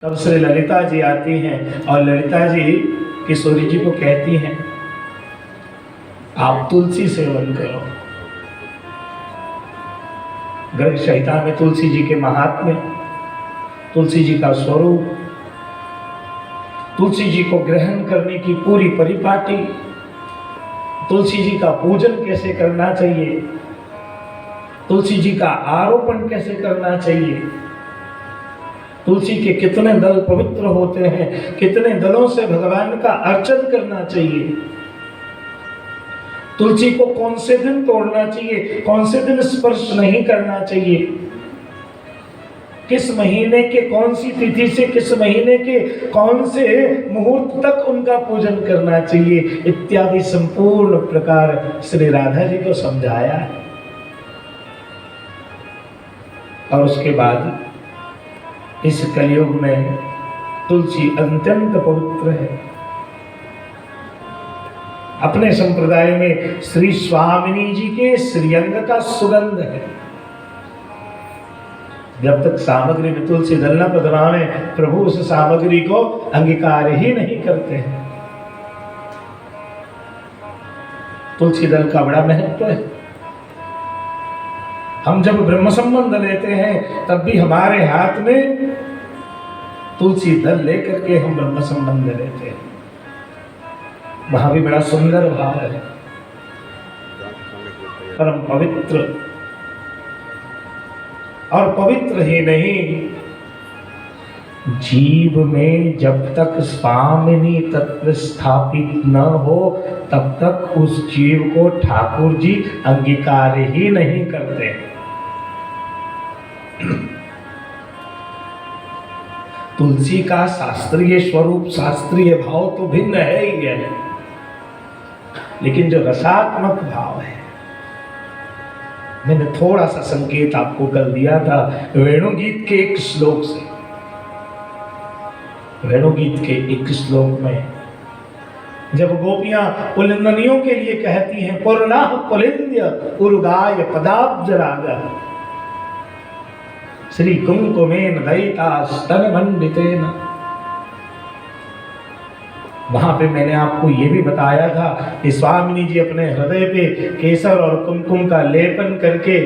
तब श्री ललिता जी आती हैं और ललिता जी किशोरी जी को कहती हैं आप तुलसी सेवन करो। गर्ग संहिता में तुलसी जी के महात्म्य, तुलसी जी का स्वरूप, तुलसी जी को ग्रहण करने की पूरी परिपाटी, तुलसी जी का पूजन कैसे करना चाहिए, तुलसी जी का आरोपण कैसे करना चाहिए, तुलसी के कितने दल पवित्र होते हैं, कितने दलों से भगवान का अर्चन करना चाहिए, तुलसी को कौन से दिन तोड़ना चाहिए, कौन से दिन स्पर्श नहीं करना चाहिए, किस महीने के कौन सी तिथि से किस महीने के कौन से मुहूर्त तक उनका पूजन करना चाहिए, इत्यादि संपूर्ण प्रकार श्री राधा जी को समझाया है। और उसके बाद इस कलयुग में तुलसी अत्यंत पवित्र है। अपने संप्रदाय में श्री स्वामिनी जी के श्रीअंग का सुगंध है। जब तक सामग्री में तुलसी दल न बदलावे, प्रभु उस सामग्री को अंगीकार ही नहीं करते हैं। तुलसी दल का बड़ा महत्व है। हम जब ब्रह्म संबंध लेते हैं तब भी हमारे हाथ में तुलसी दल लेकर के हम ब्रह्म संबंध लेते हैं। वहां भी बड़ा सुंदर भाव है, परम पवित्र। और पवित्र ही नहीं, जीव में जब तक स्वामिनी तत्व स्थापित न हो तब तक उस जीव को ठाकुर जी अंगीकार ही नहीं करते। तुलसी का शास्त्रीय स्वरूप, शास्त्रीय भाव तो भिन्न है ही है, लेकिन जो रसात्मक भाव है, मैंने थोड़ा सा संकेत आपको कल दिया था वेणुगीत के एक श्लोक से। वेणुगीत के एक श्लोक में जब गोपियां पुलिंदनियों के लिए कहती हैं पूर्णाह पुलिंद्य उर्गाय पदाब्ज रागा श्री कुंकुमेन दयिता स्तन मंडितेन, वहां पे मैंने आपको ये भी बताया था कि स्वामिनी जी अपने हृदय पे केसर और कुमकुम का लेपन करके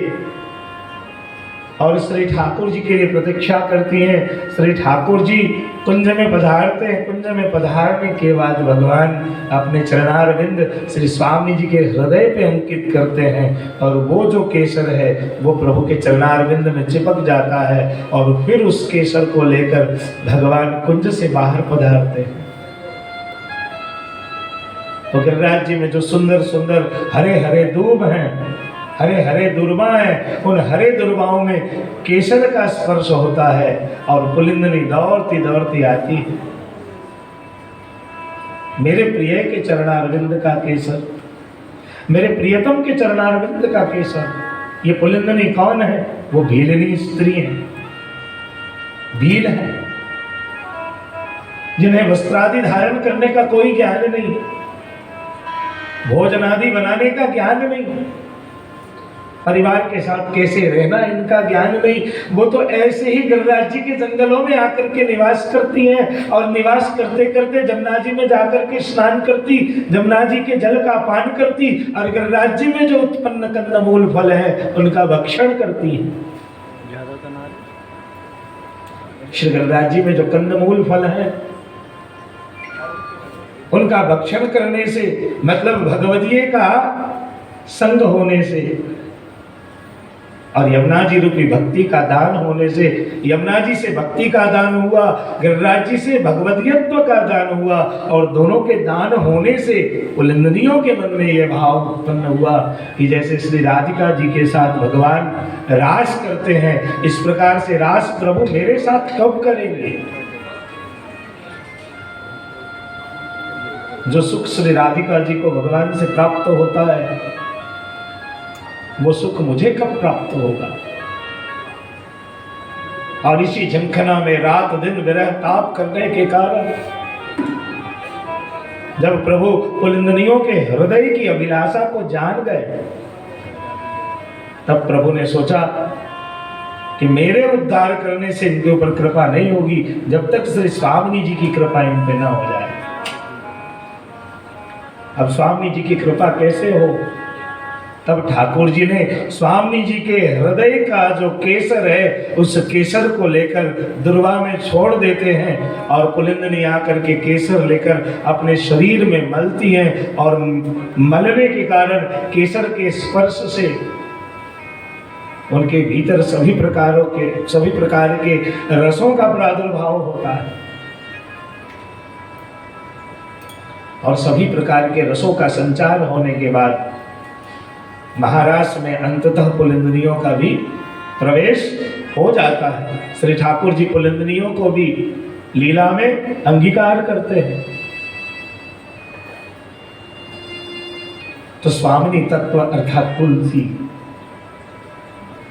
और श्री ठाकुर जी के लिए प्रतीक्षा करती हैं। श्री ठाकुर जी कुंज में पधारते हैं, कुंज में पधारने के बाद भगवान अपने चरणारविंद श्री स्वामी जी के हृदय पे अंकित करते हैं और वो जो केसर है वो प्रभु के चरणारविंद में चिपक जाता है और फिर उस केसर को लेकर भगवान कुंज से बाहर पधारते हैं। तो गिरिराज जी में जो सुंदर सुंदर हरे हरे दूब हैं, हरे हरे दुर्वा हैं, उन हरे दुर्वाओं में केसर का स्पर्श होता है और पुलिंदनी दौड़ती दौड़ती आती है। मेरे प्रिय के चरणारविंद का केसर, मेरे प्रियतम के चरणारविंद का केसर। ये पुलिंदनी कौन है? वो भीलनी स्त्री है, भील है, जिन्हें वस्त्रादि धारण करने का कोई ज्ञान नहीं, भोजन आदि बनाने का ज्ञान नहीं, परिवार के साथ कैसे रहना इनका ज्ञान नहीं। वो तो ऐसे ही गिरिराज जी के जंगलों में आकर के निवास करती हैं और निवास करते करते जमुना जी में जाकर के स्नान करती, जमुना जी के जल का पान करती और गिरिराज जी में जो उत्पन्न कंदमूल फल है उनका भक्षण करती है। श्री गिरिराज जी में जो कंदमूल फल है उनका भक्षण करने से मतलब भगवदीय का संग होने से और यमुना जी रूपी भक्ति का दान होने से, यमुना जी से भक्ति का दान हुआ, गिरिराज जी से भगवदीयत्व का दान हुआ और दोनों के दान होने से पुलिंदनियों के मन में यह भाव उत्पन्न हुआ कि जैसे श्री राधिका जी के साथ भगवान रास करते हैं, इस प्रकार से रास प्रभु मेरे साथ कब करेंगे। जो सुख श्री राधिका जी को भगवान से प्राप्त होता है वो सुख मुझे कब प्राप्त होगा। और इसी झंखना में रात दिन विरह ताप करने के कारण जब प्रभु पुलिंदनियों के हृदय की अभिलाषा को जान गए तब प्रभु ने सोचा कि मेरे उद्धार करने से इनके ऊपर कृपा नहीं होगी जब तक श्री स्वामी जी की कृपा इन पे ना हो जाए। अब स्वामी जी की कृपा कैसे हो? तब ठाकुर जी ने स्वामी जी के हृदय का जो केसर है उस केसर को लेकर दुर्वा में छोड़ देते हैं और पुलिंदनी आकर के केसर लेकर अपने शरीर में मलती हैं और मलने के कारण केसर के स्पर्श से उनके भीतर सभी प्रकार के रसों का प्रादुर्भाव होता है और सभी प्रकार के रसों का संचार होने के बाद महाराष्ट्र में अंततः पुलिंदनियों का भी प्रवेश हो जाता है। श्री ठाकुर जी पुलिंदनियों को भी लीला में अंगीकार करते हैं। तो स्वामिनी तत्व अर्थात तुलसी,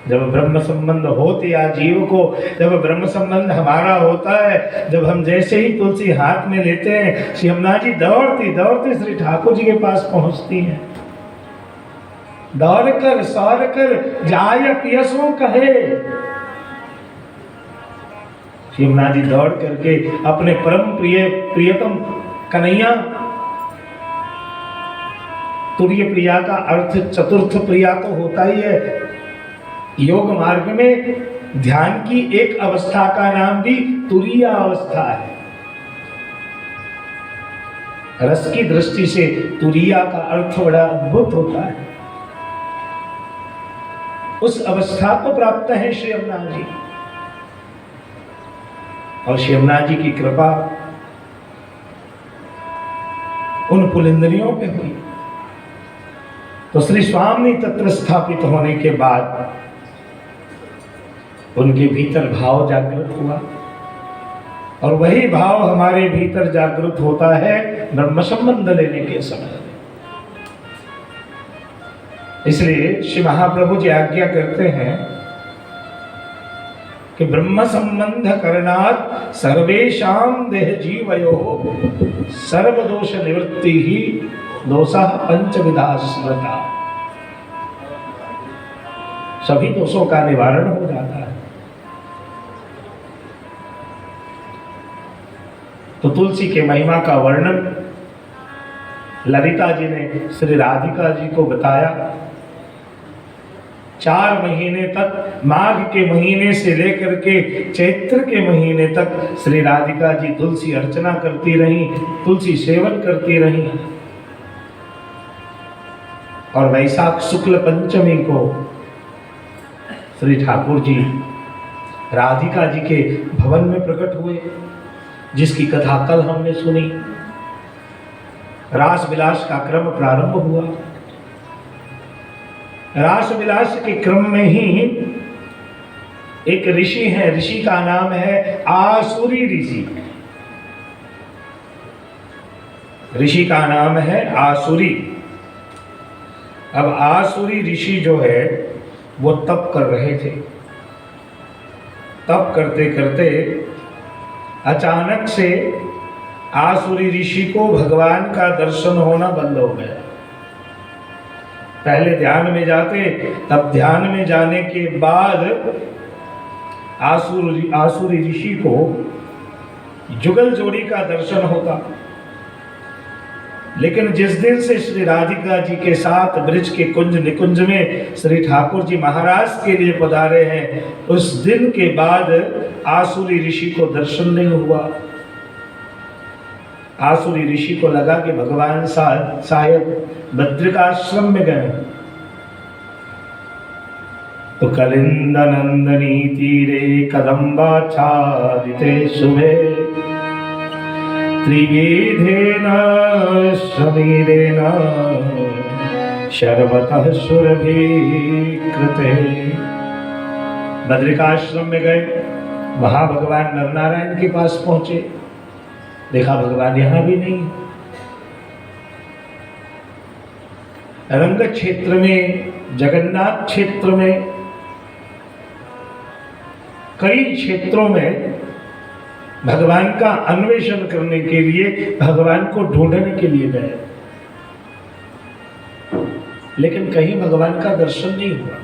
जब ब्रह्म संबंध होते या जीव को, जब ब्रह्म संबंध हमारा होता है, जब हम जैसे ही तुलसी हाथ में लेते हैं, श्री यमुना जी दौड़ती दौड़ती श्री ठाकुर जी के पास पहुंचती हैं। दौड़ कर सौर कर जाय पियसों कहे, श्री यमुना जी दौड़ करके अपने परम प्रियतम कन्हैया, तुरीय प्रिया का अर्थ चतुर्थ प्रिया तो होता ही है। योग मार्ग में ध्यान की एक अवस्था का नाम भी तुरीय अवस्था है। रस की दृष्टि से तुरीया का अर्थ बड़ा अद्भुत होता है। उस अवस्था को प्राप्त है श्री यमुना जी, और श्री यमुना जी की कृपा उन पुलिंदनियों पे हुई। तो श्री स्वामी तत्र स्थापित होने के बाद उनके भीतर भाव जागृत हुआ, और वही भाव हमारे भीतर जागृत होता है ब्रह्म संबंध लेने के समय। इसलिए श्री महाप्रभु जी आज्ञा करते हैं कि ब्रह्म संबंध करणात् सर्वेषां देह जीवयो सर्व दोष निवृत्ति ही दोषा पंचविधा स्मृता। सभी दोषों का निवारण हो जाता है। तो तुलसी के महिमा का वर्णन ललिता जी ने श्री राधिका जी को बताया। 4 महीने तक, माघ के महीने से लेकर के चैत्र के महीने तक श्री राधिका जी तुलसी अर्चना करती रही, तुलसी सेवन करती रही, और वैशाख शुक्ल पंचमी को श्री ठाकुर जी राधिका जी के भवन में प्रकट हुए, जिसकी कथा कल हमने सुनी। रास विलास का क्रम प्रारंभ हुआ। रास विलास के क्रम में ही एक ऋषि है, ऋषि का नाम है आसुरी ऋषि। ऋषि का नाम है आसुरी। अब आसुरी ऋषि जो है वो तप कर रहे थे। तप करते करते अचानक से आसुरी ऋषि को भगवान का दर्शन होना बंद हो गया। पहले ध्यान में जाते, तब ध्यान में जाने के बाद आसुरी ऋषि को जुगल जोड़ी का दर्शन होता। लेकिन जिस दिन से श्री राधिका जी के साथ ब्रिज के कुंज निकुंज में श्री ठाकुर जी महाराज के लिए पधारे हैं, उस दिन के बाद आसुरी ऋषि को दर्शन नहीं हुआ। आसुरी ऋषि को लगा कि भगवान शायद बद्रिकाश्रम में गए। तो कलिंद नंदनी तीरे कदम्बाच्छादिते शुभे त्रिविधेन समीरेण शर्वतः सुरभिकृते। बद्रिकाश्रम में गए, वहां भगवान नरनारायण के पास पहुंचे, देखा भगवान यहां भी नहीं। रंग क्षेत्र में, जगन्नाथ क्षेत्र में, कई क्षेत्रों में भगवान का अन्वेषण करने के लिए, भगवान को ढूंढने के लिए गए, लेकिन कहीं भगवान का दर्शन नहीं हुआ।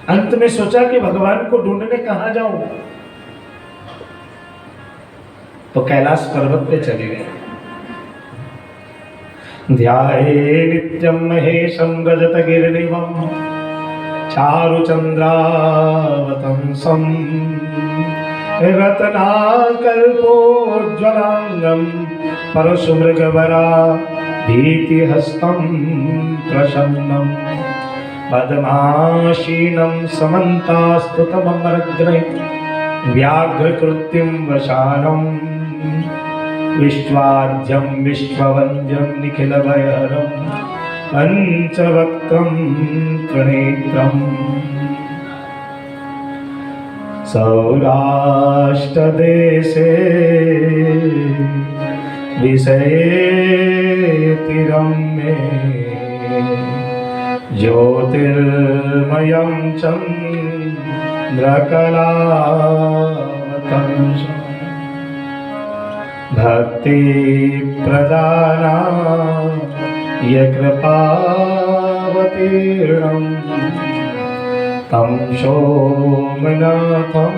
अंत में सोचा कि भगवान को ढूंढने कहां जाऊं, तो कैलाश पर्वत पे चले गए। ध्याये नित्यं महेशं रजतगिरिनिभं चारुचन्द्रावतंसं रत्नाकल्पोज्ज्वलांगं परशुमृगवरा भीतिहस्तं प्रसन्नं पद्माशीनं समन्तास्तुतममरग्ने व्याघ्रकृत्यं वशानं विश्वाद्यं विश्ववन्द्यं निखिलभयहरं पंचवक्त्रं त्रिनेत्रम् सौराष्ट्रदेशे विषयेतिरं मे ज्योतिर्मयं चन्द्रकलावतंसम् भक्ति प्रदाना कृपावतीर्णं तं सोमनाथं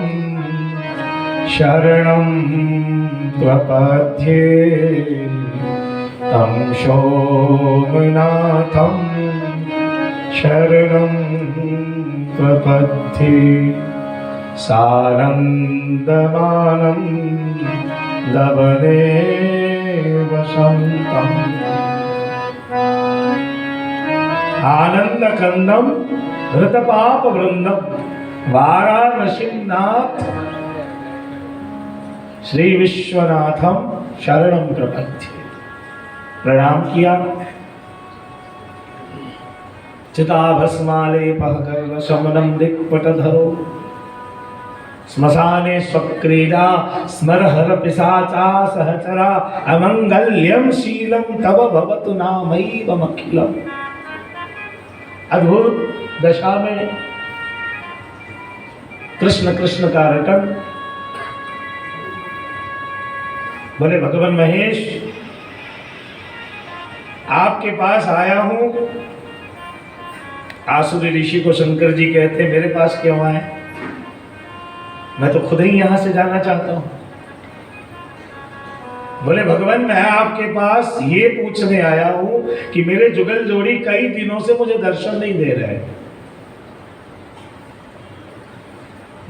शरणं प्रपद्ये तं सोमनाथं शरणं प्रपद्ये सानन्दमानं लवने वसंतम् आनंद कंदम धृतपाप वृंदम वाराणसीं नाथ श्री विश्वनाथम शरणं प्रपद्ये। प्रणाम किया, चिताभस्मालेपः गर्वशमनं दिक्पटधरो श्मशाने स्वक्रीडा स्मरहर पिशाचा सहचरा अमंगल्यम शीलम तव भवतु नामैवमखिलम्। अद्भुत दशा में कृष्ण कृष्ण का रटन। बोले भगवान महेश, आपके पास आया हूं। आसुरी ऋषि को शंकर जी कहते मेरे पास क्यों आए, मैं तो खुद ही यहां से जाना चाहता हूं। बोले भगवान मैं आपके पास ये पूछने आया हूं कि मेरे जुगल जोड़ी कई दिनों से मुझे दर्शन नहीं दे रहे।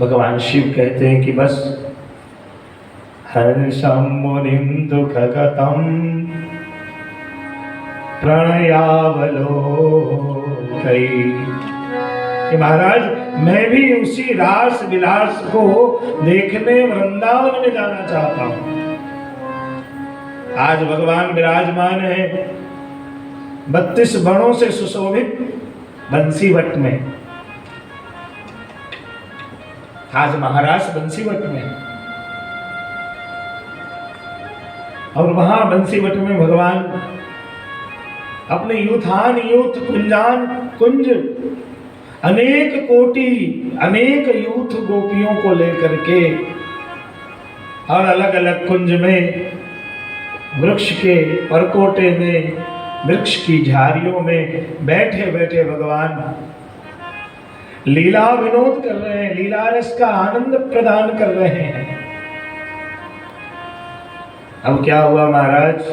भगवान शिव कहते हैं कि बस हर्षं मुनिं दुःखगतं प्रणयावलोकै। कि महाराज मैं भी उसी रास विलास को देखने वृंदावन में जाना चाहता हूं। आज भगवान विराजमान है 32 बणों से सुशोभित बंसीवट में। आज महाराज बंसीवट में, और वहां बंसीवट में भगवान अपने यूथान यूथ कुंजान कुंज अनेक कोटि अनेक यूथ गोपियों को लेकर के और अलग अलग कुंज में वृक्ष के परकोटे में वृक्ष की झाड़ियों में बैठे बैठे भगवान लीला विनोद कर रहे हैं, लीला रस का आनंद प्रदान कर रहे हैं। अब क्या हुआ महाराज,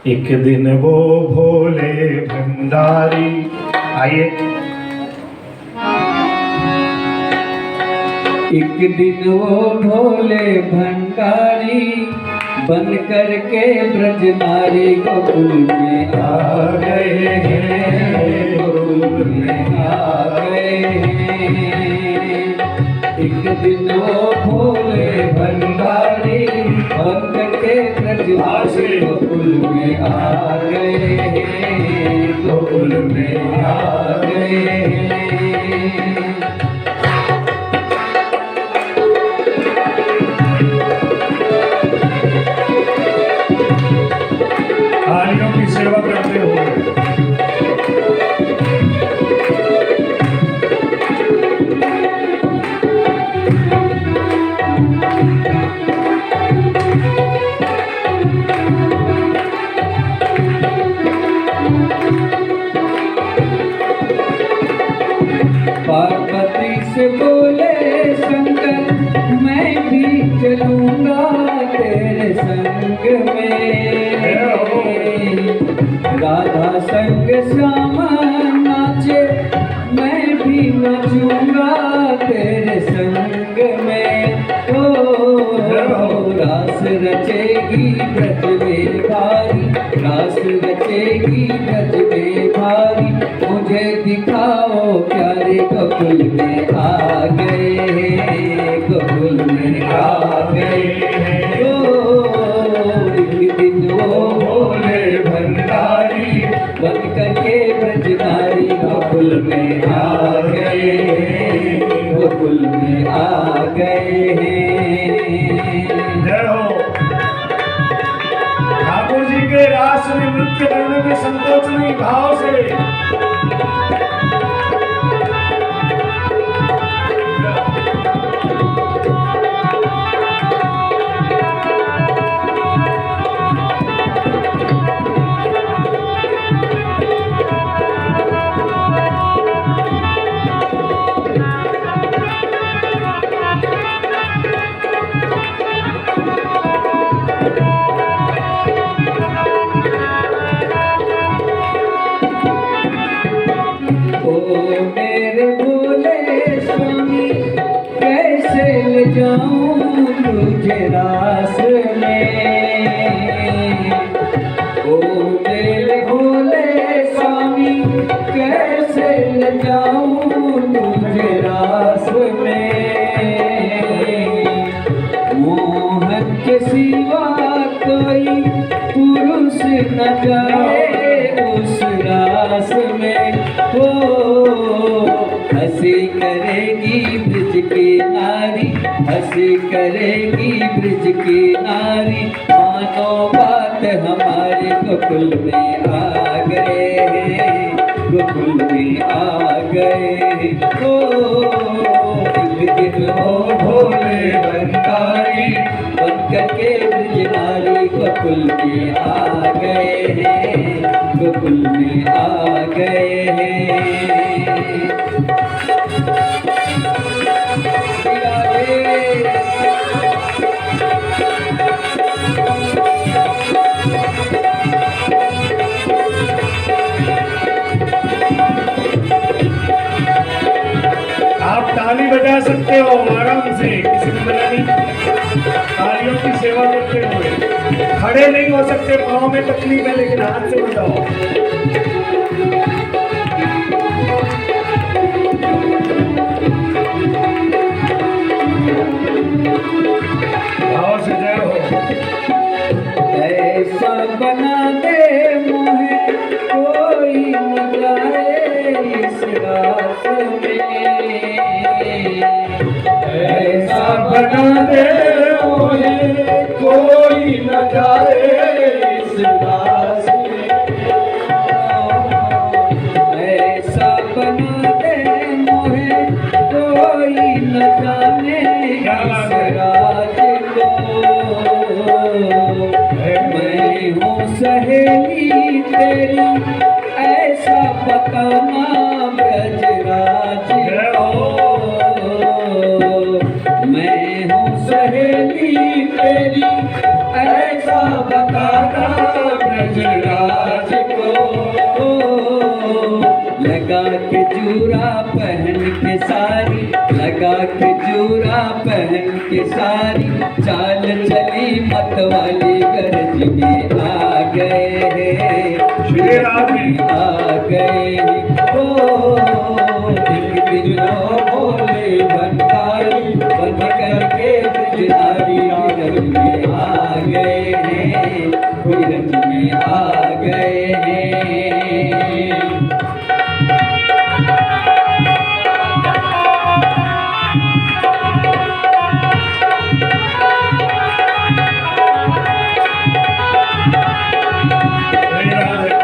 एक दिन वो भोले भंडारी आइए। एक दिन वो भोले भंडारी बन करके ब्रजनारी गोकुल में आ गए हैं, गोकुल में आ गए हैं। एक दिन वो भोले भंडारी बन करके ब्रजनारी गोकुल में आ गए हैं, गोकुल में आ गए हैं। की सेवा करते हो। चलूंगा तेरे संग में, राधा संग श्यामा नाचे मैं भी नचूंगा तेरे संग में। ओ रास रचेगी ब्रज में भारी, रास रचेगी ब्रज में भारी, मुझे दिखाओ प्यारे गोकुल में आ गए, गोकुल में आ गए। एक दिन वो भोले भंडारी बन करके ब्रजधारी गोकुल में आ गए, गोकुल में आ गए। जय हो। ठाकुर जी के रास में नृत्य करने में संकोच नहीं, भाव से। मेरे भोले स्वामी कैसे ले जाऊं तुझे रास में, ओ मेरे भोले स्वामी कैसे ले जाऊं तुझे रास में। मोहन के सिवा कोई पुरुष न जाए उस रास में। हो हंसी करेगी ब्रिज की नारी, हंसी करेगी ब्रिज की नारी, मानो बात हमारे गोकुल में आ गए, गोकुल में आ गए। ओ एक दिन वो भोले भंडारी बन करके ब्रिज नारी गोकुल में आ गए हैं, गोकुल में आ गए हैं। आप ताली बजा सकते हो आराम से, किसी ने मना नहीं। तालियों की सेवा करते हुए खड़े नहीं हो सकते, पाँव में तकलीफ है, लेकिन हाथ से बजाओ। भाव से जय हो। ऐसा बना दे मोहे कोई न जाए इस रास में, ऐसा बना दे मोहे कोई न जाए इस रास में, ऐसा बना दे मोहे कोई न जाने इस राज को। मैं हूँ सहेली तेरी ऐसा बताना ब्रजराज को। मैं हूँ सहेली तेरी ऐसा बताना ब्रजराज को। लगा के जूरा पहन के सारी, लगा के जूरा पहन के सारी, चाल चली मतवाली गरज में आ गए, श्री राधे आ गए। ओ एक दिन वो भोले भंडारी बन करके ब्रजधारी गरज में आ गए हैं, गरज में आ गए हैं। श्री राधे।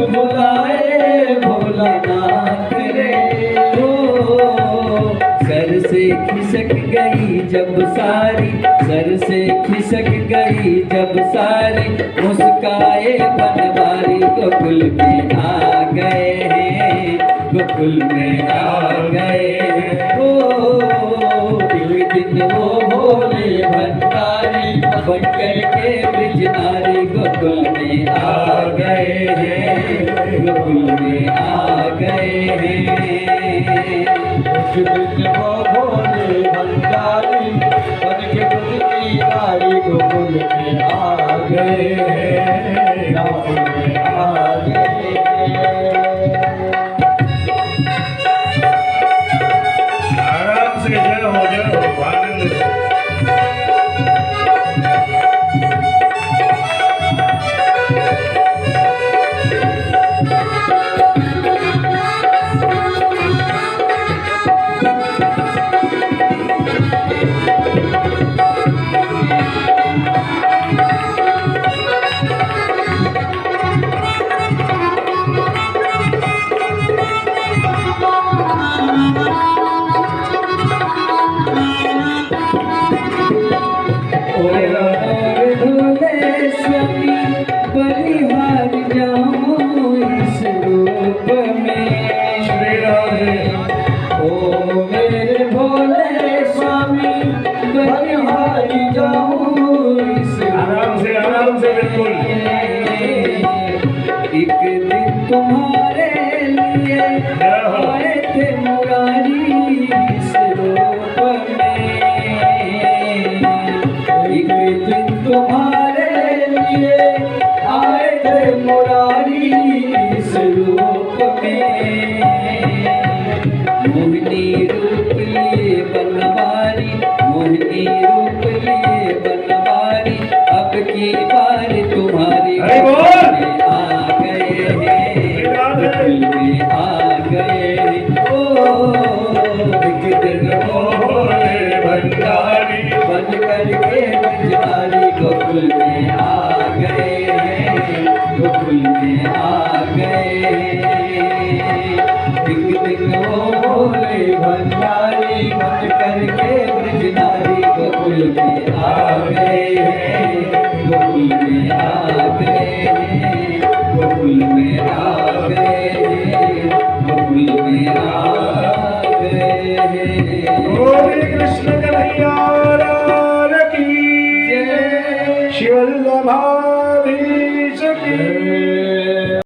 बुलाए भोलानाथ रे ओ सर से खिसक गई जब सारी, सर से खिसक गई जब सारी, मुस्काए बनवारी गोकुल में आ गए हैं, गोकुल में आ गए हैं ओ एक दिन वो भोले भंडारी बन करके ब्रजनारी गोकुल में आ गए हैं, गोकुल में आ गए हैं। एक दिन वो भोले भंडारी बन के ब्रजनारी गोकुल में आ गए हैं, गोकुल में आ गए हैं। आराम से जय हो आनंद से। बलिहार जाऊं इस रूप में श्री राधे। ओ मेरे भोले स्वामी बलिहार जाऊं इस आराम से बिल्कुल। एक दिन तुम्हारे लिए आए थे मुरारी इस रूप में, एक दिन तुम्हारे लिए आए थे मुरारी इस रूप में, मोहिनी रूप लिए बनवारी, मोहिनी रूप लिए बनवारी, अब की बार तुम्हारी अरे बोल। में आ गए हैं, गोकुल में आ गए हैं। ओ एक दिन वो भोले भंडारी बन करके ब्रजनारी गोकुल में आ गए हैं, गोकुल में आ गए हैं। एक दिन वो भोले भंडारी बन करके ब्रजनारी गोकुल में आ गए हैं, गोकुल में आ गए हैं, गोकुल में आ गए हैं, गोकुल में आ गए हैं। गोपी कृष्ण